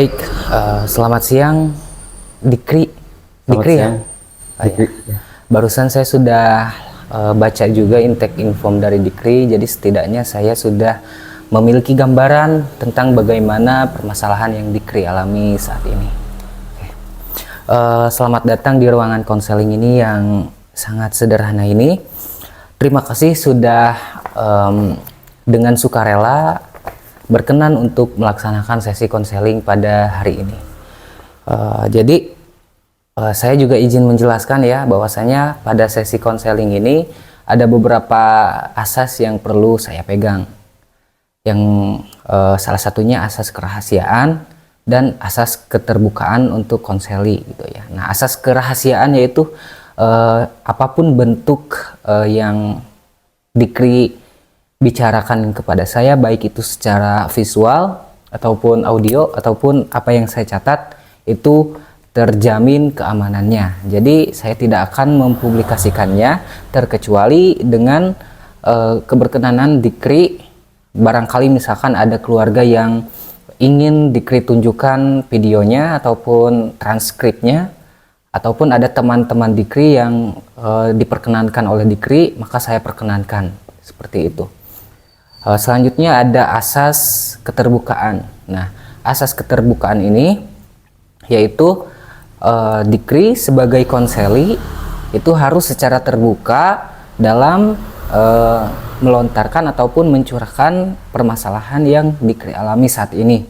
Baik, selamat siang, Dikri. Selamat Dikri ya? siang, Dikri. Ya. Barusan saya sudah baca juga intake inform dari Dikri, jadi setidaknya saya sudah memiliki gambaran tentang bagaimana permasalahan yang Dikri alami saat ini. Oke. Selamat datang di ruangan konseling ini yang sangat sederhana ini. Terima kasih sudah dengan sukarela berkenan untuk melaksanakan sesi konseling pada hari ini. Jadi saya juga izin menjelaskan ya bahwasanya pada sesi konseling ini ada beberapa asas yang perlu saya pegang. Yang salah satunya asas kerahasiaan dan asas keterbukaan untuk konseli gitu ya. Nah, asas kerahasiaan yaitu apapun bentuk yang Dikri bicarakan kepada saya, baik itu secara visual ataupun audio ataupun apa yang saya catat, itu terjamin keamanannya. Jadi saya tidak akan mempublikasikannya terkecuali dengan keberkenanan Dikri. Barangkali misalkan ada keluarga yang ingin Dikri tunjukkan videonya ataupun transkripnya, ataupun ada teman-teman Dikri yang diperkenankan oleh Dikri, maka saya perkenankan seperti itu. Selanjutnya ada asas keterbukaan. Nah, asas keterbukaan ini yaitu Dikri sebagai konseli itu harus secara terbuka dalam melontarkan ataupun mencurahkan permasalahan yang Dikri alami saat ini.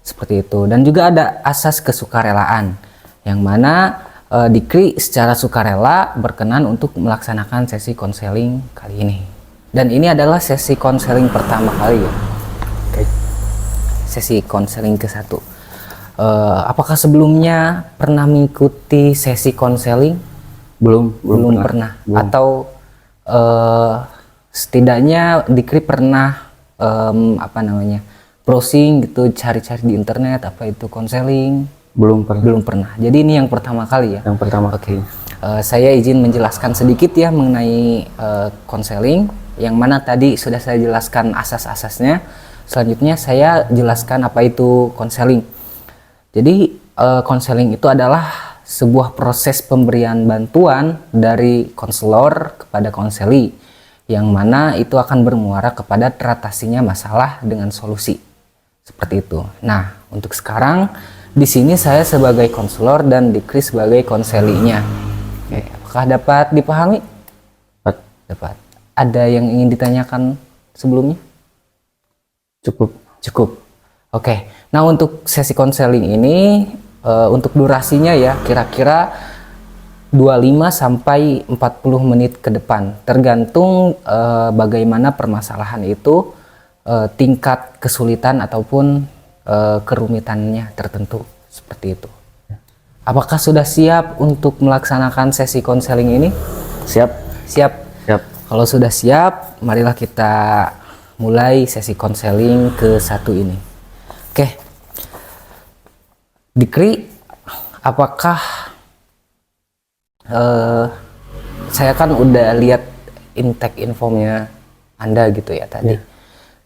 Seperti itu. Dan juga ada asas kesukarelaan yang mana Dikri secara sukarela berkenan untuk melaksanakan sesi konseling kali ini. Dan ini adalah sesi konseling pertama kali ya. Oke. Sesi konseling ke-1. Apakah sebelumnya pernah mengikuti sesi konseling? Belum pernah. Belum. Atau setidaknya Dikri pernah browsing gitu, cari-cari di internet apa itu konseling? Belum pernah. Jadi ini yang pertama kali ya. Yang pertama. Oke. Saya izin menjelaskan sedikit ya mengenai konseling. Yang mana tadi sudah saya jelaskan asas-asasnya. Selanjutnya saya jelaskan apa itu konseling. Jadi konseling itu adalah sebuah proses pemberian bantuan dari konselor kepada konseli, yang mana itu akan bermuara kepada teratasinya masalah dengan solusi. Seperti itu. Nah, untuk sekarang di sini saya sebagai konselor dan Dikri sebagai konselinya. Oke, apakah dapat dipahami? Dapat. Ada yang ingin ditanyakan sebelumnya? Cukup. Oke. Nah, untuk sesi konseling ini untuk durasinya ya kira-kira 25 sampai 40 menit ke depan. Tergantung bagaimana permasalahan itu tingkat kesulitan ataupun kerumitannya tertentu seperti itu. Apakah sudah siap untuk melaksanakan sesi konseling ini? Siap. Kalau sudah siap, marilah kita mulai sesi konseling ke-1 ini. Oke. Dikri, apakah saya kan udah lihat intake informnya Anda gitu ya tadi. Ya.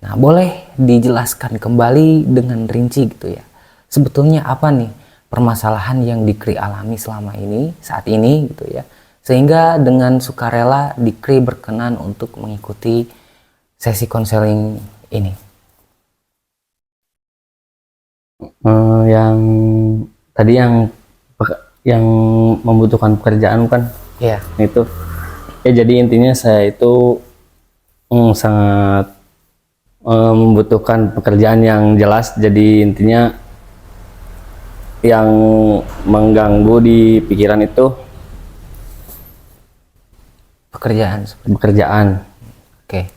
Nah, boleh dijelaskan kembali dengan rinci gitu ya. Sebetulnya apa nih permasalahan yang Dikri alami selama ini, saat ini gitu ya. Sehingga dengan sukarela Dikri berkenan untuk mengikuti sesi konseling ini. Yang tadi yang membutuhkan pekerjaan kan? Iya. Itu. Ya, jadi intinya saya itu sangat membutuhkan pekerjaan yang jelas. Jadi intinya yang mengganggu di pikiran itu pekerjaan. Oke.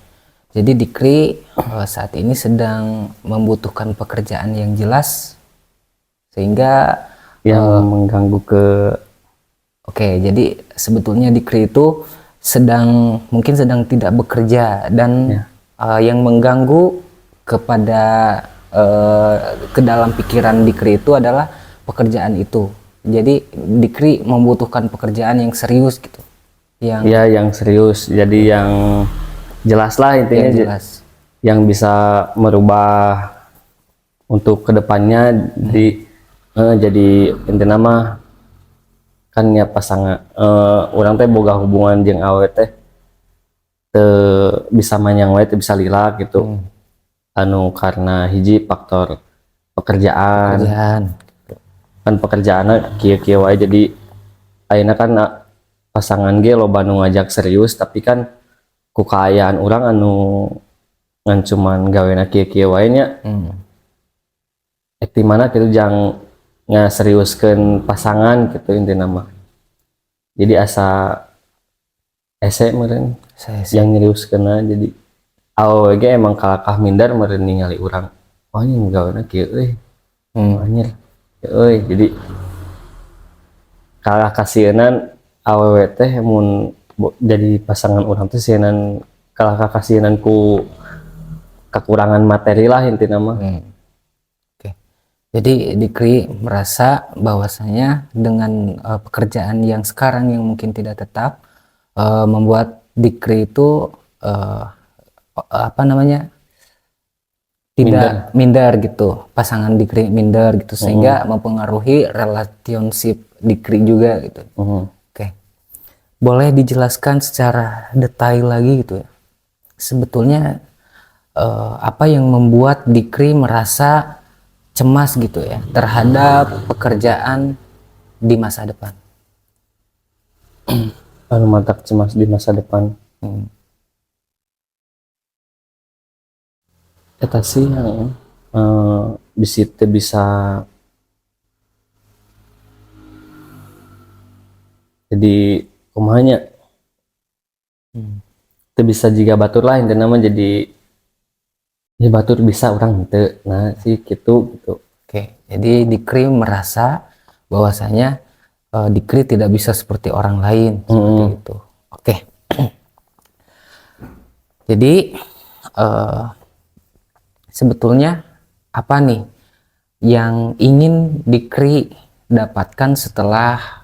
Jadi Dikri saat ini sedang membutuhkan pekerjaan yang jelas sehingga yang mengganggu ke. Oke, jadi sebetulnya Dikri itu mungkin sedang tidak bekerja dan yang mengganggu kepada ke dalam pikiran Dikri itu adalah pekerjaan itu. Jadi Dikri membutuhkan pekerjaan yang serius gitu. Yang serius, jadi yang jelas lah intinya, jelas. Yang bisa merubah untuk kedepannya jadi intinya mah kan ya pasangan orang teh boga hubungan jeung awet teh bisa manyang wae teu bisa lila gitu. Anu karena hiji faktor pekerjaan kan pekerjaannya kieu-kieu wae jadi ayeuna kan pasangan ge loba nu ngajak serius tapi kan ku kaayaan urang anu ngan cuman gawena kieu-kieu wae nya. Di mana gitu jang ngaseriuskeun pasangan gitu intina mah. Jadi asa ese meureun yang nyeriuskeunna jadi AOG emang kalakah minder meureun ningali urang. Oh nya gawena kieu euy. Anjir. Euy jadi kalah kasienan awewe teh mun jadi pasangan urang teh sienan kalah kasienan ku kekurangan materi lah intina mah. Jadi Dikri merasa bahwasanya dengan pekerjaan yang sekarang yang mungkin tidak tetap membuat Dikri itu tidak minder gitu, pasangan Dikri minder gitu sehingga mempengaruhi relationship Dikri juga gitu. Oke. Boleh dijelaskan secara detail lagi gitu ya. Sebetulnya apa yang membuat Dikri merasa cemas gitu ya terhadap pekerjaan di masa depan? Anu mantak cemas di masa depan. Eta sih yang bisa jadi kumanya teu bisa jiga batur lah intinya mah jadi ya batur bisa orang teu nah sih gitu. Oke, jadi Dikri merasa bahwasanya Dikri tidak bisa seperti orang lain seperti itu. Oke. Jadi sebetulnya apa nih yang ingin Dikri dapatkan setelah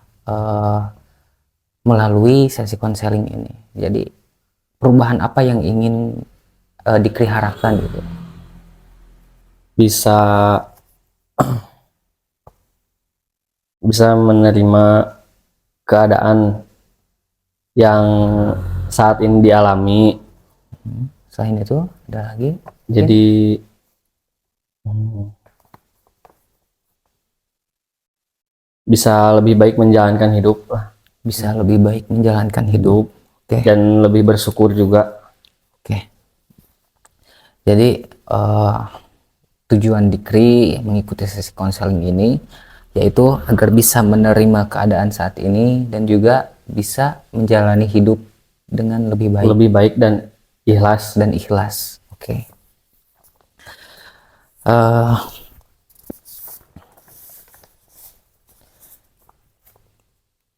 melalui sesi konseling ini? Jadi perubahan apa yang ingin Dikri harapkan gitu? Bisa menerima keadaan yang saat ini dialami. Selain itu ada lagi? Jadi bisa lebih baik menjalankan hidup lah. Bisa lebih baik menjalankan hidup. Dan lebih bersyukur juga. Jadi tujuan Dikri mengikuti sesi konseling ini yaitu agar bisa menerima keadaan saat ini dan juga bisa menjalani hidup dengan lebih baik dan ikhlas. Oke.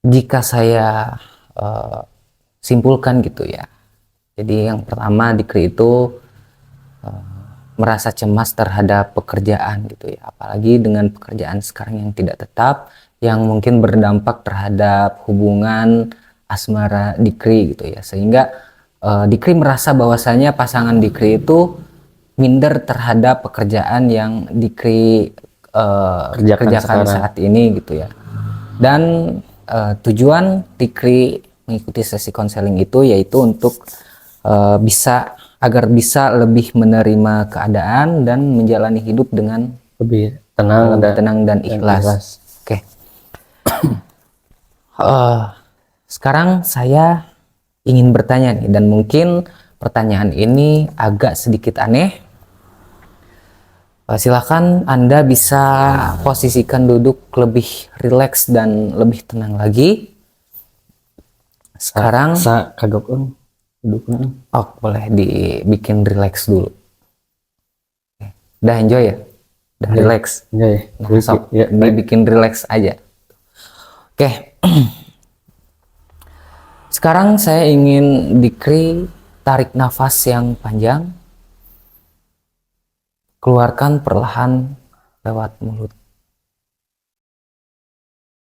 Jika saya simpulkan gitu ya, jadi yang pertama Dikri itu merasa cemas terhadap pekerjaan gitu ya, apalagi dengan pekerjaan sekarang yang tidak tetap yang mungkin berdampak terhadap hubungan asmara Dikri gitu ya, sehingga Dikri merasa bahwasanya pasangan Dikri itu minder terhadap pekerjaan yang Dikri kerjakan saat ini gitu ya. Dan tujuan Dikri mengikuti sesi konseling itu yaitu untuk agar bisa lebih menerima keadaan dan menjalani hidup dengan lebih tenang dan ikhlas. Oke. Sekarang saya ingin bertanya nih, dan mungkin pertanyaan ini agak sedikit aneh. Silakan Anda bisa posisikan duduk lebih rileks dan lebih tenang lagi. Sekarang kagok duduknya. Oh, boleh dibikin rileks dulu. Udah enjoy ya? Udah rileks? Enjoy. Nah, sok dibikin rileks aja. Oke. Sekarang saya ingin Dikri tarik nafas yang panjang. Keluarkan perlahan lewat mulut.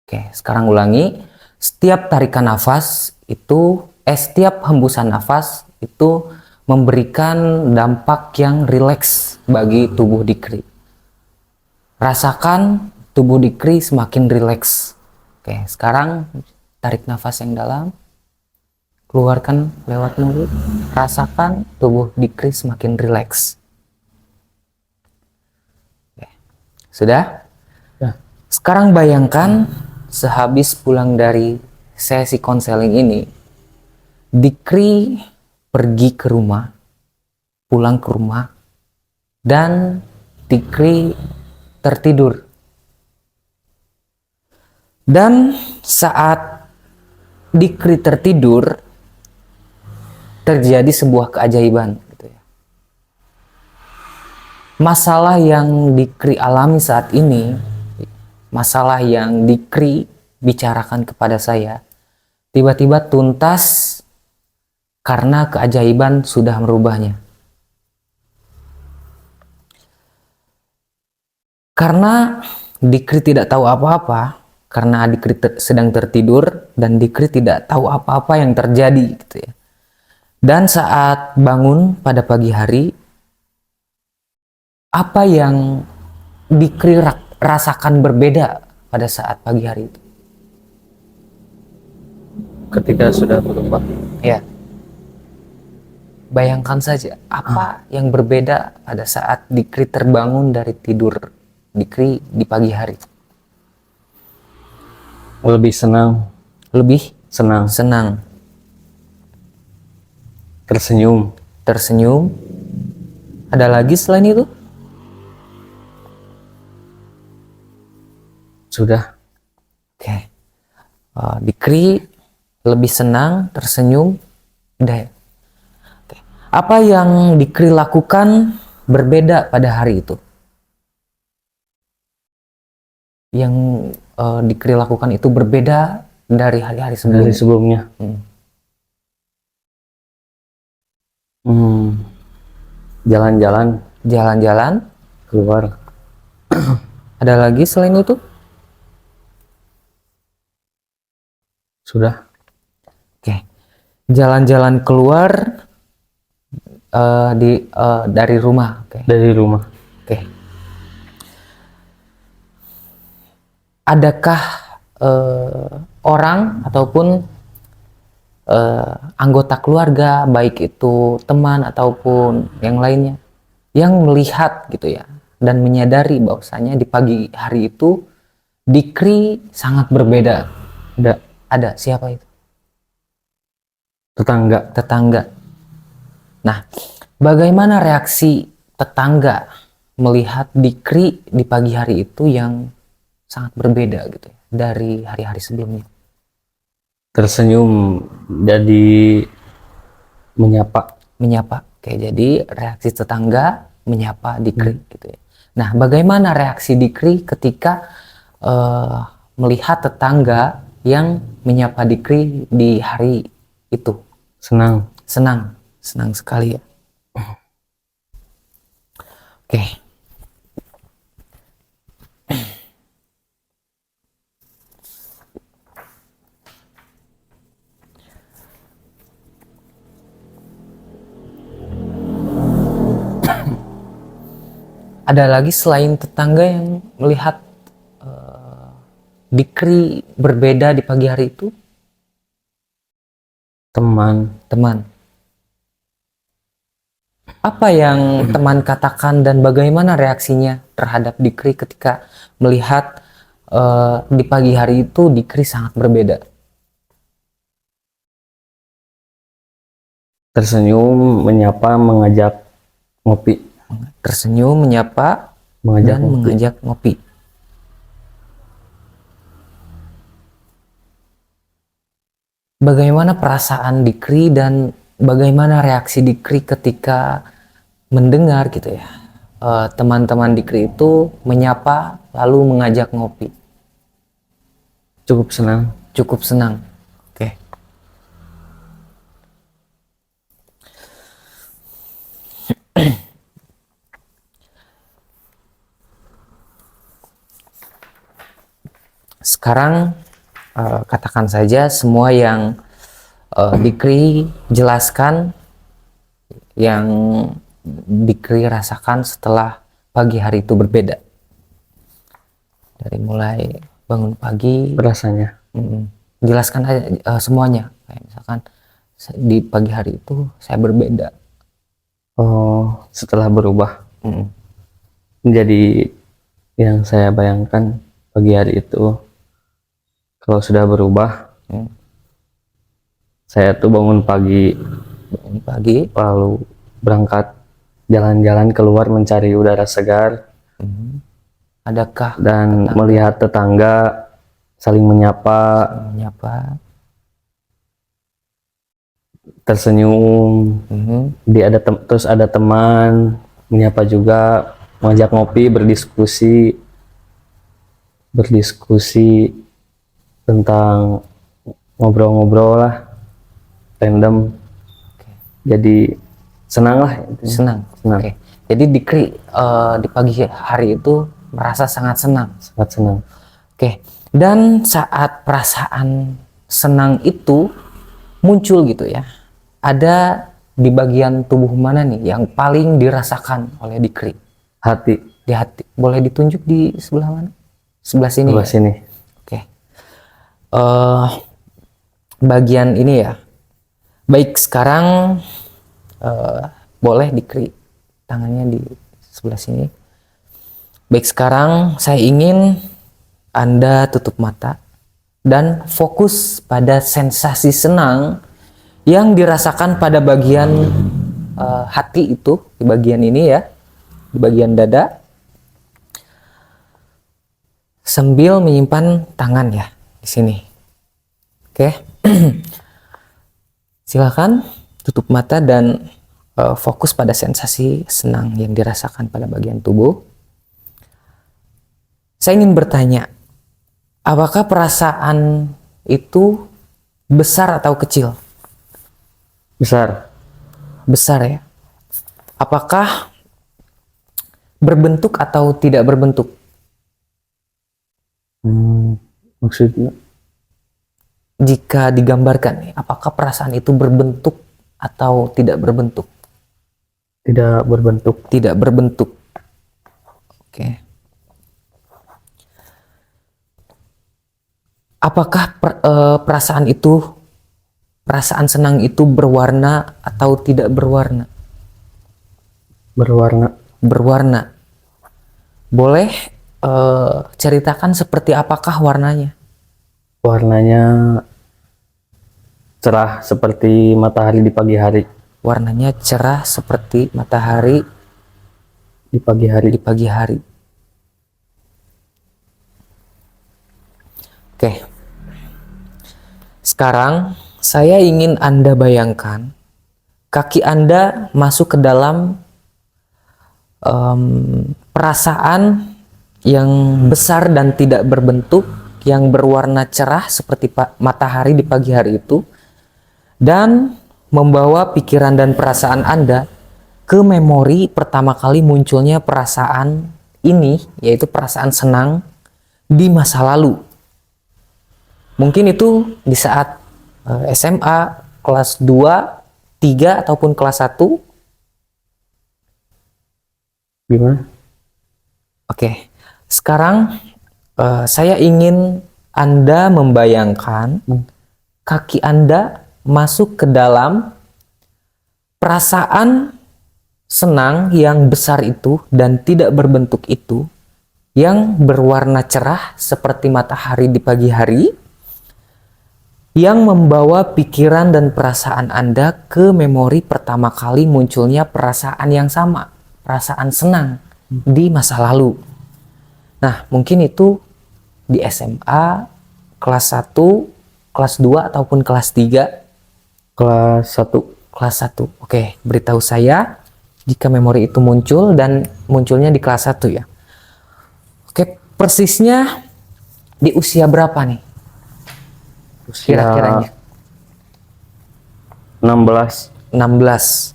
Oke, sekarang ulangi. Setiap tarikan nafas itu setiap hembusan nafas itu memberikan dampak yang rileks bagi tubuh Dikri. Rasakan tubuh Dikri semakin rileks. Oke, sekarang tarik nafas yang dalam, keluarkan lewat mulut. Rasakan tubuh Dikri semakin rileks. Oke, sudah? Ya. Sekarang bayangkan sehabis pulang dari sesi konseling ini, Dikri pergi ke rumah, pulang ke rumah, dan Dikri tertidur. Dan saat Dikri tertidur, terjadi sebuah keajaiban. Gitu ya. Masalah yang Dikri alami saat ini, masalah yang Dikri bicarakan kepada saya, tiba-tiba tuntas karena keajaiban sudah merubahnya. Karena Dikri tidak tahu apa-apa, karena Dikri sedang tertidur dan Dikri tidak tahu apa-apa yang terjadi gitu ya. Dan saat bangun pada pagi hari, apa yang Dikri rasakan berbeda pada saat pagi hari itu? Ketika sudah berubah, Ya. Bayangkan saja apa yang berbeda pada saat Dikri terbangun dari tidur Dikri di pagi hari. lebih senang, Lebih senang, senang, tersenyum, tersenyum. Ada lagi selain itu? sudah. Oke. Dikri lebih senang, tersenyum. Udah ya? Oke. Apa yang Dikri lakukan berbeda pada hari itu? Yang Dikri lakukan itu berbeda dari hari-hari Dari sebelumnya. sebelumnya. Jalan-jalan, Jalan-jalan. keluar, Ada lagi selain itu? sudah. Oke. Jalan-jalan keluar dari rumah. Oke. Dari rumah. Oke. Adakah orang ataupun anggota keluarga, baik itu teman ataupun yang lainnya, yang melihat gitu ya dan menyadari bahwasanya di pagi hari itu Dikri sangat berbeda? Ada. Siapa itu? Tetangga. Tetangga. Nah, bagaimana reaksi tetangga melihat Dikri di pagi hari itu yang sangat berbeda gitu ya, dari hari-hari sebelumnya? Tersenyum, jadi menyapa. Oke, jadi reaksi tetangga menyapa Dikri gitu ya. Nah, bagaimana reaksi Dikri ketika melihat tetangga yang menyapa Dikri di hari itu? Senang. Senang sekali ya. Oke. Ada lagi selain tetangga yang melihat Dikri berbeda di pagi hari itu? Teman. Apa yang teman katakan dan bagaimana reaksinya terhadap Dikri ketika melihat di pagi hari itu Dikri sangat berbeda? Tersenyum, menyapa, mengajak ngopi. Tersenyum, menyapa, mengajak ngopi. Bagaimana perasaan Dikri dan bagaimana reaksi Dikri ketika mendengar gitu ya, teman-teman Dikri itu menyapa lalu mengajak ngopi? Cukup senang. Oke. Sekarang katakan saja semua yang Dikri jelaskan, yang Dikri rasakan setelah pagi hari itu berbeda. Dari mulai bangun pagi, rasanya. jelaskan aja semuanya. Kayak misalkan di pagi hari itu saya berbeda. Oh, setelah berubah. Mm. Jadi yang saya bayangkan pagi hari itu kalau sudah berubah, saya tuh bangun pagi lalu berangkat jalan-jalan keluar mencari udara segar. Adakah dan tetangga melihat tetangga saling menyapa, tersenyum, terus ada teman menyapa juga, mengajak ngopi, berdiskusi tentang ngobrol-ngobrol lah, random. Jadi senang lah. senang. Oke. Jadi Dikri di pagi hari itu merasa sangat senang. Oke. Dan saat perasaan senang itu muncul gitu ya, ada di bagian tubuh mana nih yang paling dirasakan oleh Dikri? Hati. Di hati. Boleh ditunjuk di sebelah mana? Sebelah sini. Sebelah sini. Oke. Bagian ini ya. Baik, sekarang boleh Dikri tangannya di sebelah sini. Baik, sekarang saya ingin Anda tutup mata dan fokus pada sensasi senang yang dirasakan pada bagian hati itu, di bagian ini ya, di bagian dada, sambil menyimpan tangan ya di sini. Oke. Silakan tutup mata dan fokus pada sensasi senang yang dirasakan pada bagian tubuh. Saya ingin bertanya, apakah perasaan itu besar atau kecil? Besar. Besar ya. Apakah berbentuk atau tidak berbentuk? Maksudnya? Jika digambarkan nih, apakah perasaan itu berbentuk atau tidak berbentuk? Tidak berbentuk. Tidak berbentuk. Oke. Apakah perasaan senang itu berwarna atau tidak berwarna? Berwarna. Boleh ceritakan seperti apakah warnanya? Warnanya cerah seperti matahari di pagi hari. Warnanya cerah seperti matahari di pagi hari. Oke. Sekarang saya ingin Anda bayangkan kaki Anda masuk ke dalam perasaan yang besar dan tidak berbentuk, yang berwarna cerah seperti matahari di pagi hari itu, dan membawa pikiran dan perasaan Anda ke memori pertama kali munculnya perasaan ini, yaitu perasaan senang di masa lalu. Mungkin itu di saat SMA, kelas 2, 3, ataupun kelas 1. Gimana? Oke, sekarang saya ingin Anda membayangkan kaki Anda masuk ke dalam perasaan senang yang besar itu dan tidak berbentuk itu, yang berwarna cerah seperti matahari di pagi hari, yang membawa pikiran dan perasaan Anda ke memori pertama kali munculnya perasaan yang sama, perasaan senang di masa lalu. Nah, mungkin itu di SMA, kelas 1, kelas 2, ataupun kelas 3. Kelas 1. Kelas 1. Oke, beritahu saya jika memori itu muncul dan munculnya di kelas 1 ya. Oke, persisnya di usia berapa nih? Kira-kiranya 16.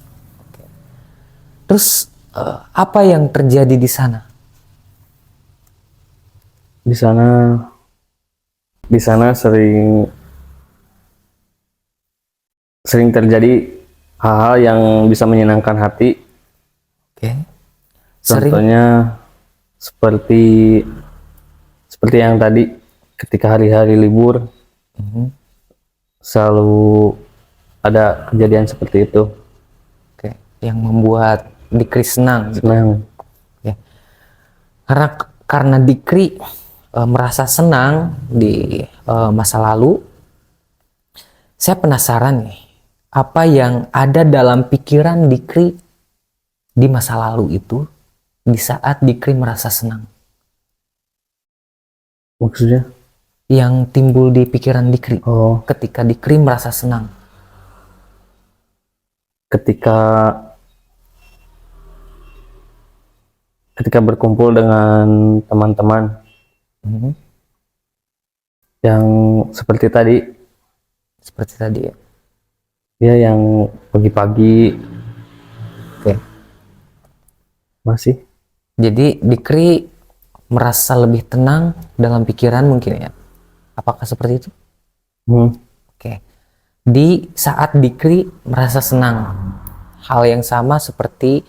Terus apa yang terjadi di sana? Di sana sering terjadi hal-hal yang bisa menyenangkan hati. Contohnya seperti seperti yang tadi ketika hari-hari libur selalu ada kejadian seperti itu. Oke, yang membuat Dikri senang gitu. Senang. Ya. Karena Dikri merasa senang di masa lalu, saya penasaran nih, apa yang ada dalam pikiran Dikri di masa lalu itu di saat Dikri merasa senang? Maksudnya? Yang timbul di pikiran Dikri ketika Dikri merasa senang. Ketika berkumpul dengan teman-teman yang seperti tadi ya. Ya, yang pagi-pagi. Oke. Masih. Jadi Dikri merasa lebih tenang dalam pikiran mungkin ya. Apakah seperti itu? Oke. Di saat Dikri merasa senang, hal yang sama seperti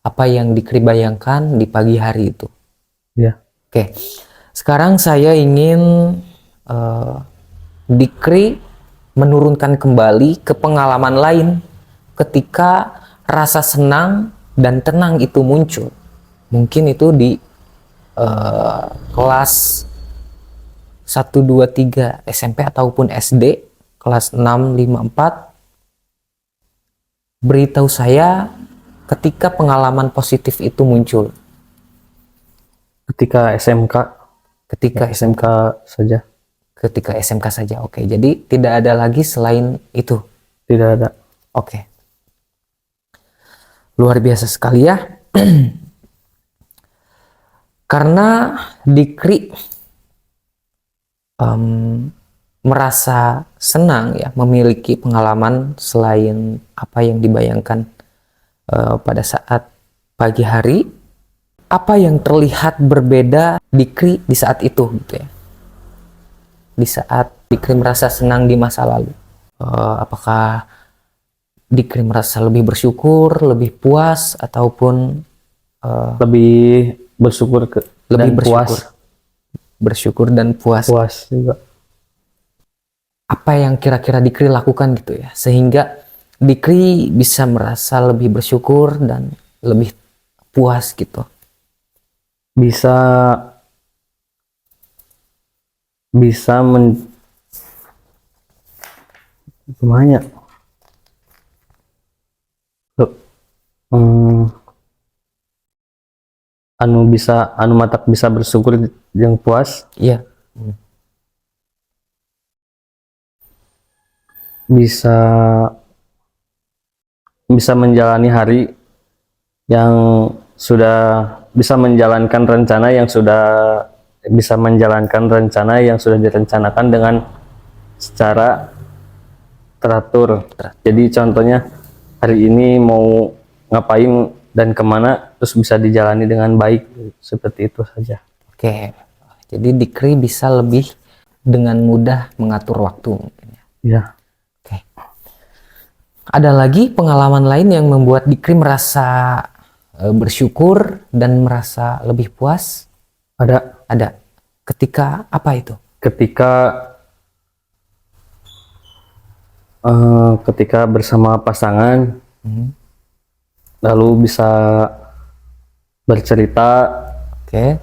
apa yang Dikri bayangkan di pagi hari itu. Ya. Oke. Sekarang saya ingin Dikri menurunkan kembali ke pengalaman lain ketika rasa senang dan tenang itu muncul. Mungkin itu di kelas 1, 2, 3 SMP ataupun SD, kelas 6, 5, 4. Beritahu saya ketika pengalaman positif itu muncul. Ketika SMK. Ketika SMK saja. Ketika SMK saja, oke. Jadi tidak ada lagi selain itu? Tidak ada. Oke. Luar biasa sekali ya. Karena Dikri merasa senang ya, memiliki pengalaman selain apa yang dibayangkan pada saat pagi hari. Apa yang terlihat berbeda Dikri di saat itu gitu ya? Di saat Dikri merasa senang di masa lalu, apakah Dikri merasa lebih bersyukur, lebih puas, ataupun lebih bersyukur dan puas. Bersyukur dan puas. Puas juga. Apa yang kira-kira Dikri lakukan gitu ya, sehingga Dikri bisa merasa lebih bersyukur dan lebih puas gitu? Gimana? Matak bisa bersyukur yang puas. Iya. Bisa menjalani hari yang sudah bisa menjalankan rencana yang sudah direncanakan dengan secara teratur. Jadi contohnya hari ini mau ngapain dan kemana, terus bisa dijalani dengan baik, seperti itu saja. Oke, jadi Dikri bisa lebih dengan mudah mengatur waktu mungkin ya. Ya. Oke. Ada lagi pengalaman lain yang membuat Dikri merasa bersyukur dan merasa lebih puas? Ada. Ketika apa itu? Ketika bersama pasangan, lalu bisa bercerita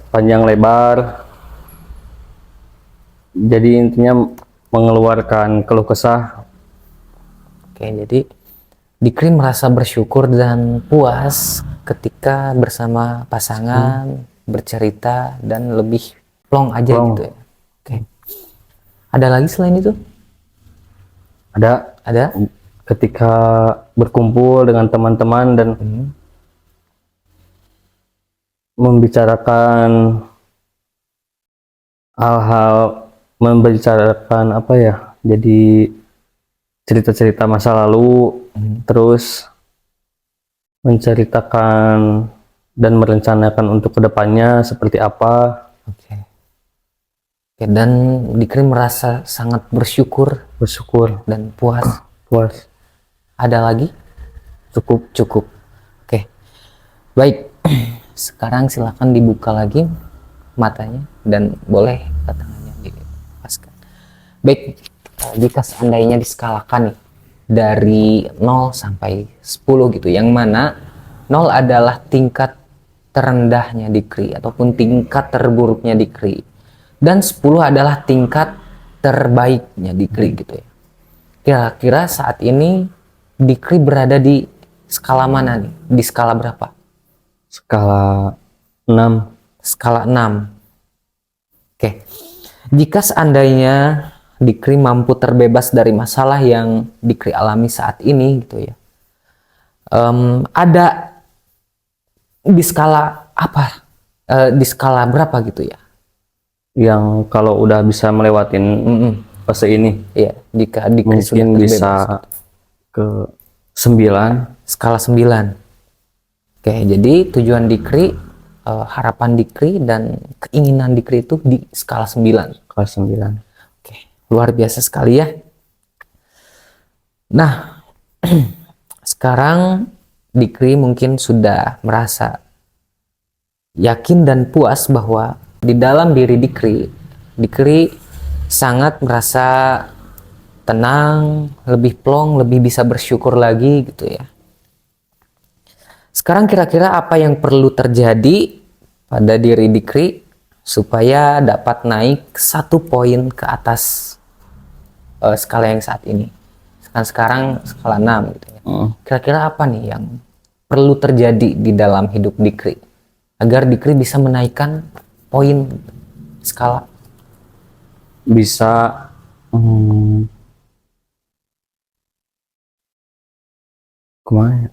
panjang lebar. Jadi intinya mengeluarkan keluh kesah. Oke, jadi Dikri merasa bersyukur dan puas ketika bersama pasangan, bercerita dan lebih plong aja gitu ya. Oke. Ada lagi selain itu? Ada? Ketika berkumpul dengan teman-teman dan membicarakan apa ya, jadi cerita-cerita masa lalu, terus menceritakan dan merencanakan untuk kedepannya seperti apa. Oke, dan Dikri merasa sangat bersyukur dan puas. Ada lagi? Cukup. Oke, baik. Sekarang silakan dibuka lagi matanya dan boleh tangannya dilepaskan. Baik, jika seandainya diskalakan nih dari 0 sampai 10 gitu, yang mana 0 adalah tingkat terendahnya dikri ataupun tingkat terburuknya dikri, dan 10 adalah tingkat terbaiknya dikri gitu ya. Kira-kira saat ini dikri berada di skala mana nih? Di skala berapa? Skala 6. Skala 6. Oke. Jika seandainya dikri mampu terbebas dari masalah yang dikri alami saat ini gitu ya. Ada di skala apa? Di skala berapa gitu ya? Yang kalau udah bisa melewatin fase ini, Iya, jika dikri sudah mungkin terbebas. bisa ke 9. Skala 9. Oke, jadi tujuan dikri, harapan dikri dan keinginan dikri itu di skala 9. Kelas 9. Oke, luar biasa sekali ya. Nah, sekarang dikri mungkin sudah merasa yakin dan puas bahwa di dalam diri dikri sangat merasa tenang, lebih plong, lebih bisa bersyukur lagi gitu ya. Sekarang kira-kira apa yang perlu terjadi pada diri dikri supaya dapat naik 1 poin ke atas skala yang saat ini? Sekarang skala 6 gitu ya. Kira-kira apa nih yang perlu terjadi di dalam hidup dikri agar dikri bisa menaikkan poin skala? Bisa kemana ya?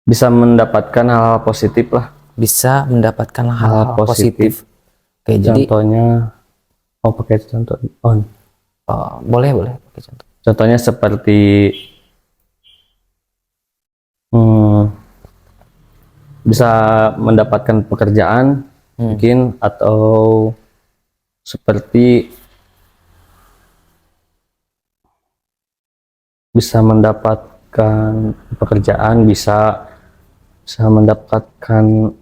Bisa mendapatkan hal-hal positif lah. Bisa mendapatkan hal-hal positif. Oke, Contohnya, pakai contoh. Boleh pakai contoh. Contohnya seperti bisa mendapatkan pekerjaan mungkin, atau seperti bisa mendapatkan pekerjaan, bisa mendapatkan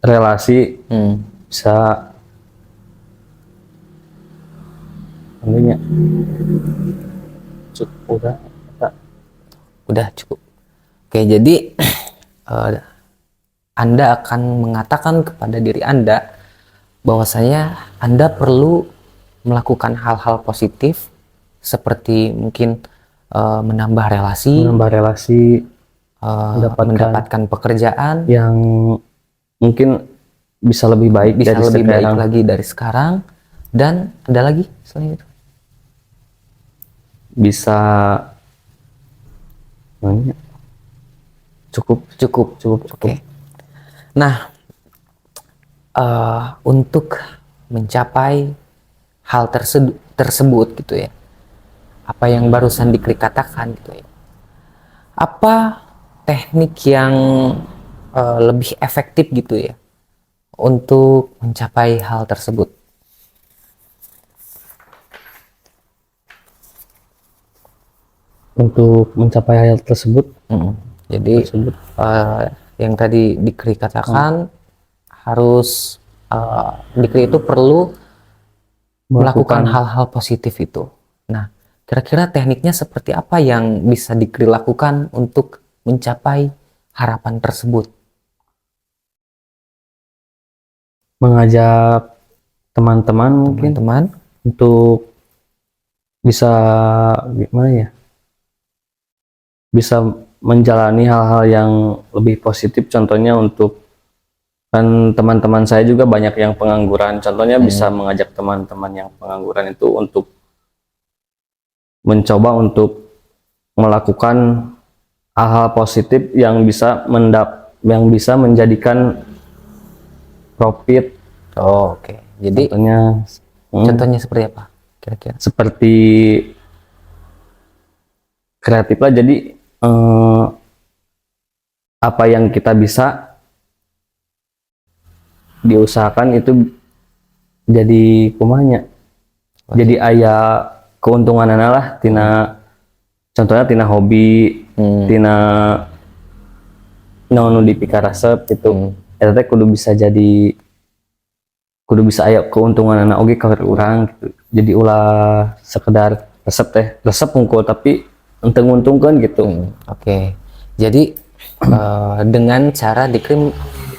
relasi, bisa udah cukup. Oke, jadi Anda akan mengatakan kepada diri Anda bahwasanya Anda perlu melakukan hal-hal positif seperti mungkin menambah relasi, mendapatkan pekerjaan yang mungkin bisa lebih baik lagi dari sekarang, dan ada lagi selain itu bisa cukup. Oke. Nah, untuk mencapai hal tersebut gitu ya, apa yang barusan dikri katakan gitu ya, apa teknik yang lebih efektif gitu ya untuk mencapai hal tersebut? Untuk mencapai hal tersebut, jadi yang tadi dikri katakan harus dikri itu perlu melakukan hal-hal positif itu. Nah, kira-kira tekniknya seperti apa yang bisa dikri lakukan untuk mencapai harapan tersebut? Mengajak teman-teman untuk bisa gimana ya, bisa menjalani hal-hal yang lebih positif. Contohnya, untuk kan teman-teman saya juga banyak yang pengangguran, contohnya bisa mengajak teman-teman yang pengangguran itu untuk mencoba untuk melakukan hal-hal positif yang bisa menjadikan profit. Oke. Jadi contohnya seperti apa kira-kira? Seperti kreatif lah, jadi apa yang kita bisa diusahakan itu jadi kumanya, jadi ayah keuntungan lah tina contohnya tina hobi, tina nu dipikaresep gitu. Eta teh kudu bisa aya keuntungan anak oge ka urang gitu. Jadi ulah sekedar resep unggul tapi ente nguntungkeun gitu. Oke. Jadi dengan cara Dikri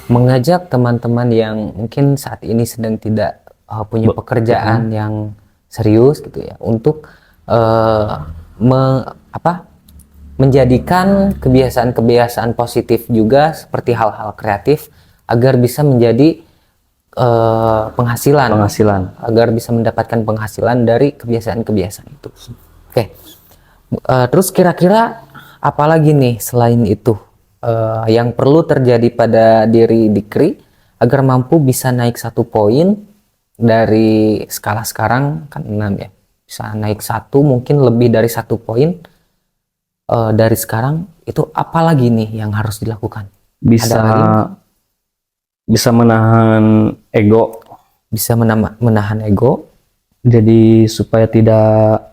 mengajak teman-teman yang mungkin saat ini sedang tidak punya pekerjaan yang serius gitu ya, untuk menjadikan kebiasaan-kebiasaan positif juga seperti hal-hal kreatif agar bisa menjadi penghasilan, agar bisa mendapatkan penghasilan dari kebiasaan-kebiasaan itu. Oke. Terus kira-kira apa lagi nih selain itu yang perlu terjadi pada diri Dikri agar mampu bisa naik 1 poin dari skala sekarang kan 6 ya, bisa naik 1, mungkin lebih dari 1 poin dari sekarang, itu apa lagi nih yang harus dilakukan? Bisa menahan ego, menahan ego, jadi supaya tidak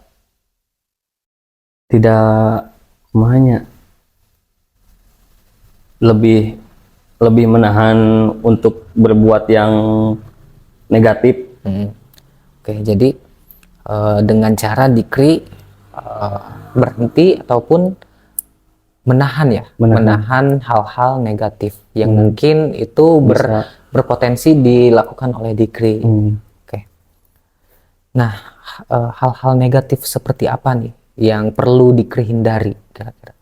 namanya lebih menahan untuk berbuat yang negatif. Oke, jadi dengan cara Dikri berhenti ataupun menahan hal-hal negatif yang mungkin itu berpotensi dilakukan oleh Dikri. Oke. Nah, hal-hal negatif seperti apa nih yang perlu Dikri hindari kira-kira?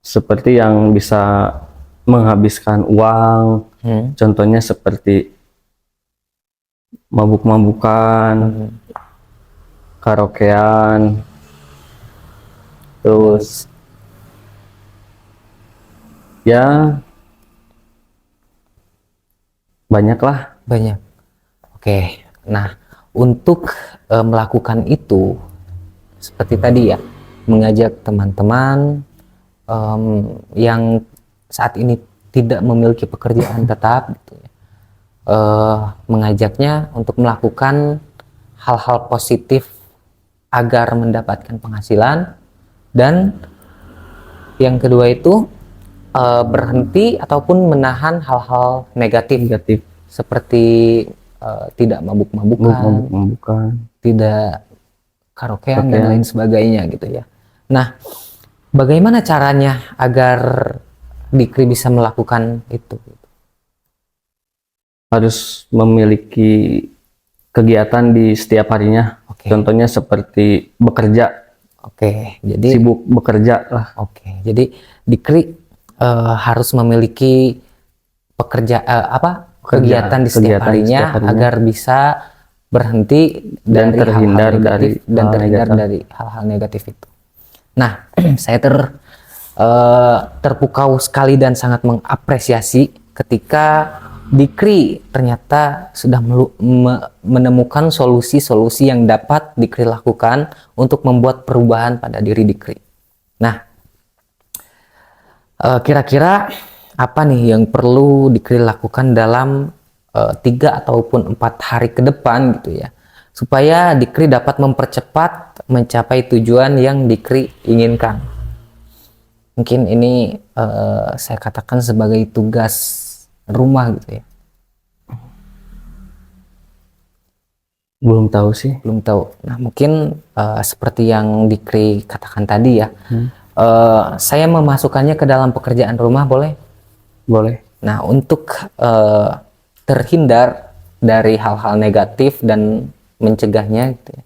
Seperti yang bisa menghabiskan uang, contohnya seperti mabuk-mabukan, karaokean, terus ya banyak. Oke, nah untuk melakukan itu seperti tadi ya, mengajak teman-teman yang saat ini tidak memiliki pekerjaan tetap gitu ya, mengajaknya untuk melakukan hal-hal positif agar mendapatkan penghasilan, dan yang kedua itu berhenti ataupun menahan hal-hal negatif seperti tidak mabuk-mabukan, tidak karaokean dan lain sebagainya gitu ya. Nah, bagaimana caranya agar Dikri bisa melakukan itu? Harus memiliki kegiatan di setiap harinya. Contohnya seperti bekerja. Jadi sibuk bekerja lah. Jadi Dikri harus memiliki kegiatan di setiap harinya agar bisa berhenti dan terhindar dari hal-hal negatif itu. Nah, saya terpukau sekali dan sangat mengapresiasi ketika Dikri ternyata sudah menemukan solusi-solusi yang dapat Dikri lakukan untuk membuat perubahan pada diri Dikri. Nah, kira-kira apa nih yang perlu Dikri lakukan dalam 3 ataupun 4 hari ke depan gitu ya, supaya Dikri dapat mempercepat mencapai tujuan yang Dikri inginkan? Mungkin ini saya katakan sebagai tugas rumah gitu ya. Belum tahu sih. Nah, mungkin seperti yang Dikri katakan tadi ya, saya memasukkannya ke dalam pekerjaan rumah, boleh? Nah, untuk terhindar dari hal-hal negatif dan mencegahnya gitu ya,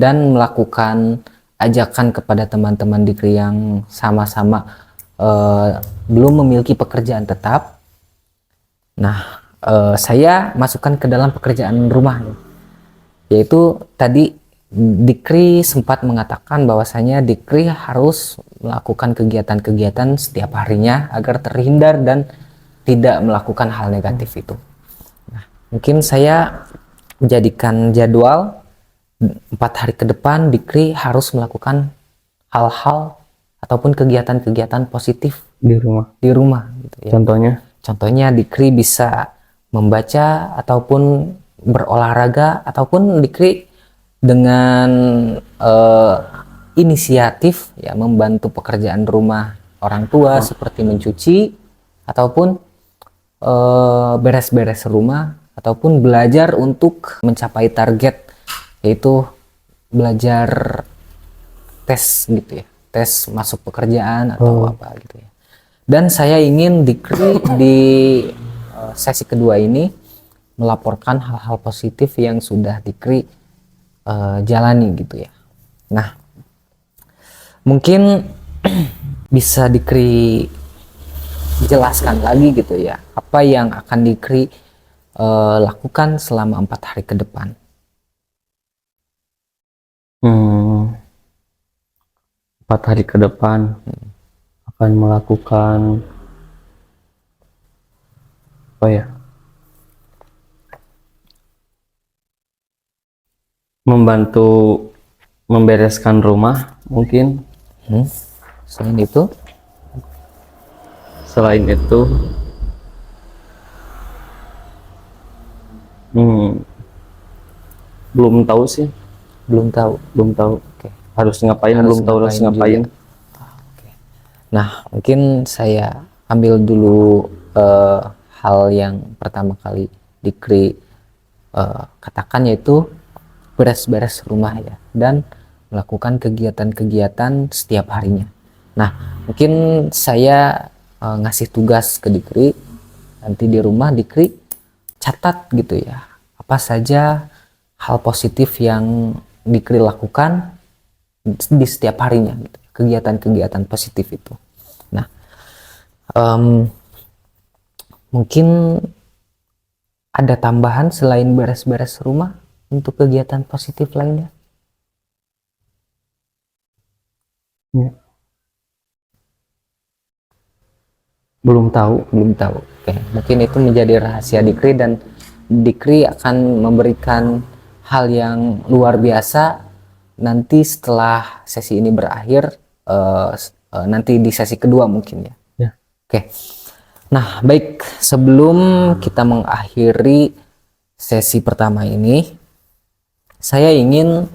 dan melakukan ajakan kepada teman-teman Dikri yang sama-sama belum memiliki pekerjaan tetap. Nah, saya masukkan ke dalam pekerjaan rumah, yaitu tadi Dikri sempat mengatakan bahwasanya Dikri harus melakukan kegiatan-kegiatan setiap harinya agar terhindar dan tidak melakukan hal negatif itu. Nah, mungkin saya menjadikan jadwal 4 hari ke depan Dikri harus melakukan hal-hal ataupun kegiatan-kegiatan positif di rumah gitu ya. Contohnya Dikri bisa membaca ataupun berolahraga, ataupun Dikri dengan inisiatif ya membantu pekerjaan rumah orang tua seperti mencuci ataupun beres-beres rumah ataupun belajar untuk mencapai target, yaitu belajar tes gitu ya, tes masuk pekerjaan atau apa gitu ya. Dan saya ingin di sesi kedua ini melaporkan hal-hal positif yang sudah Dikri jalani gitu ya. Nah, mungkin bisa Dikri jelaskan lagi gitu ya, apa yang akan Dikri lakukan selama 4 hari ke depan. Hmm, 4 hari ke depan akan melakukan apa ya? Membantu membereskan rumah mungkin. Selain itu, Selain itu, belum tahu sih, belum tahu. belum tahu. Oke. Harus ngapain, Harus belum tahu harus ngapain. juga. Nah, mungkin saya ambil dulu hal yang pertama kali Dikri katakan, yaitu beres-beres rumah ya, dan melakukan kegiatan-kegiatan setiap harinya. Nah, mungkin saya ngasih tugas ke Dikri, nanti di rumah Dikri catat gitu ya, apa saja hal positif yang Dikri lakukan di setiap harinya gitu, kegiatan-kegiatan positif itu. Nah, mungkin ada tambahan selain beres-beres rumah untuk kegiatan positif lainnya? Ya. Belum tahu. Belum tahu. Oke, mungkin itu menjadi rahasia Dikri, dan Dikri akan memberikan hal yang luar biasa nanti setelah sesi ini berakhir, nanti di sesi kedua mungkin ya. Ya. Oke. Nah, baik, sebelum kita mengakhiri sesi pertama ini, saya ingin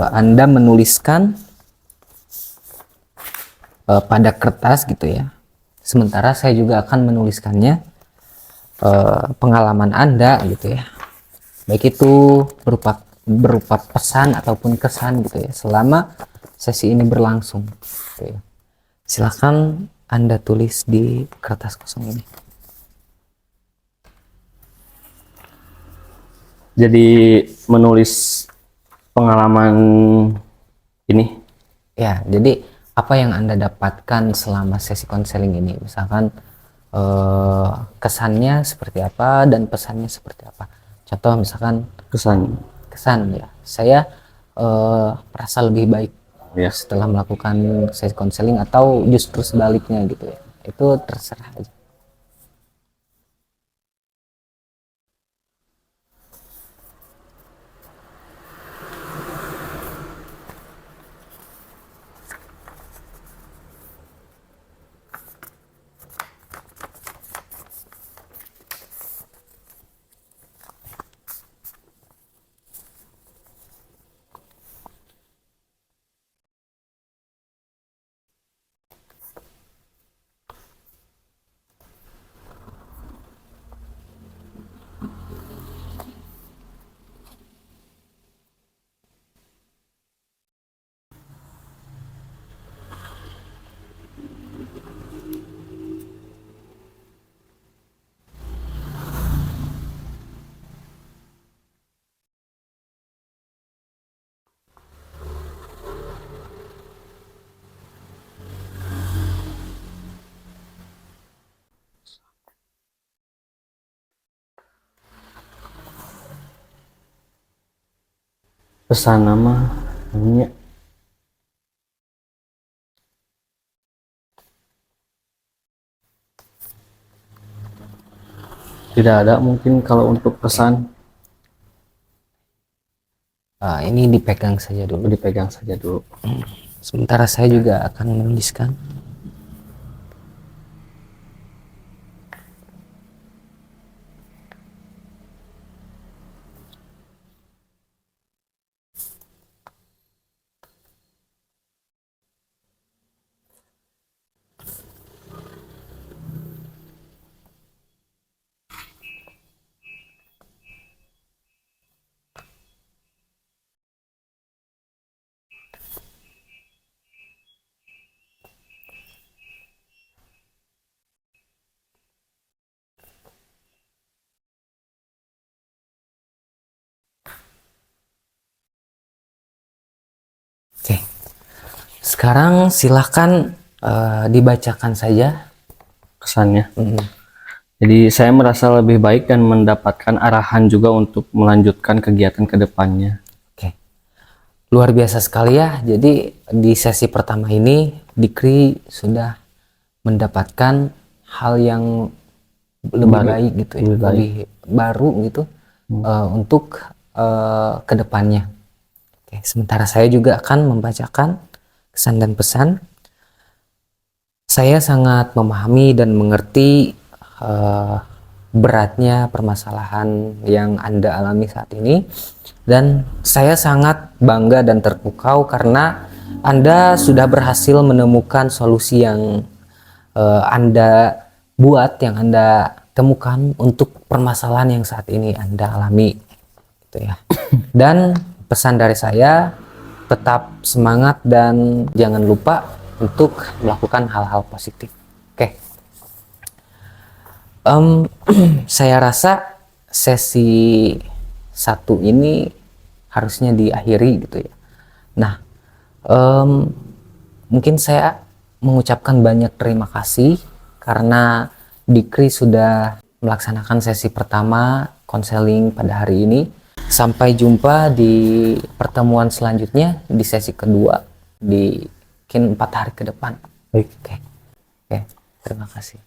Anda menuliskan pada kertas gitu ya. Sementara saya juga akan menuliskannya pengalaman Anda gitu ya. Baik itu berupa pesan ataupun kesan gitu ya selama sesi ini berlangsung. Gitu ya. Silakan Anda tulis di kertas kosong ini. Jadi menulis pengalaman ini. Ya, jadi apa yang Anda dapatkan selama sesi konseling ini? Misalkan kesannya seperti apa dan pesannya seperti apa. Contoh misalkan kesan ya, saya merasa lebih baik Ya. setelah melakukan sesi konseling, atau justru sebaliknya gitu ya. Itu terserah aja. Pesan nama namanya tidak ada mungkin kalau untuk pesan. Ini dipegang saja dulu. Dipegang saja dulu. Sementara saya juga akan menuliskan. Sekarang silahkan dibacakan saja. kesannya. Jadi saya merasa lebih baik dan mendapatkan arahan juga untuk melanjutkan kegiatan ke depannya. Oke, luar biasa sekali ya. Jadi di sesi pertama ini Dikri sudah mendapatkan hal yang lebih Baru, baik gitu ya, lebih baik. lebih baru gitu untuk ke depannya. Oke, sementara saya juga akan membacakan kesan dan pesan. Saya sangat memahami dan mengerti beratnya permasalahan yang Anda alami saat ini, dan saya sangat bangga dan terpukau karena Anda sudah berhasil menemukan solusi yang Anda buat, yang Anda temukan untuk permasalahan yang saat ini Anda alami, gitu ya. Dan pesan dari saya, tetap semangat dan jangan lupa untuk melakukan hal-hal positif. Oke. Saya rasa sesi 1 ini harusnya diakhiri gitu ya. Nah, mungkin saya mengucapkan banyak terima kasih karena Dikri sudah melaksanakan sesi pertama konseling pada hari ini. Sampai jumpa di pertemuan selanjutnya di sesi kedua di mungkin 4 hari ke depan. Baik. Oke. Terima kasih.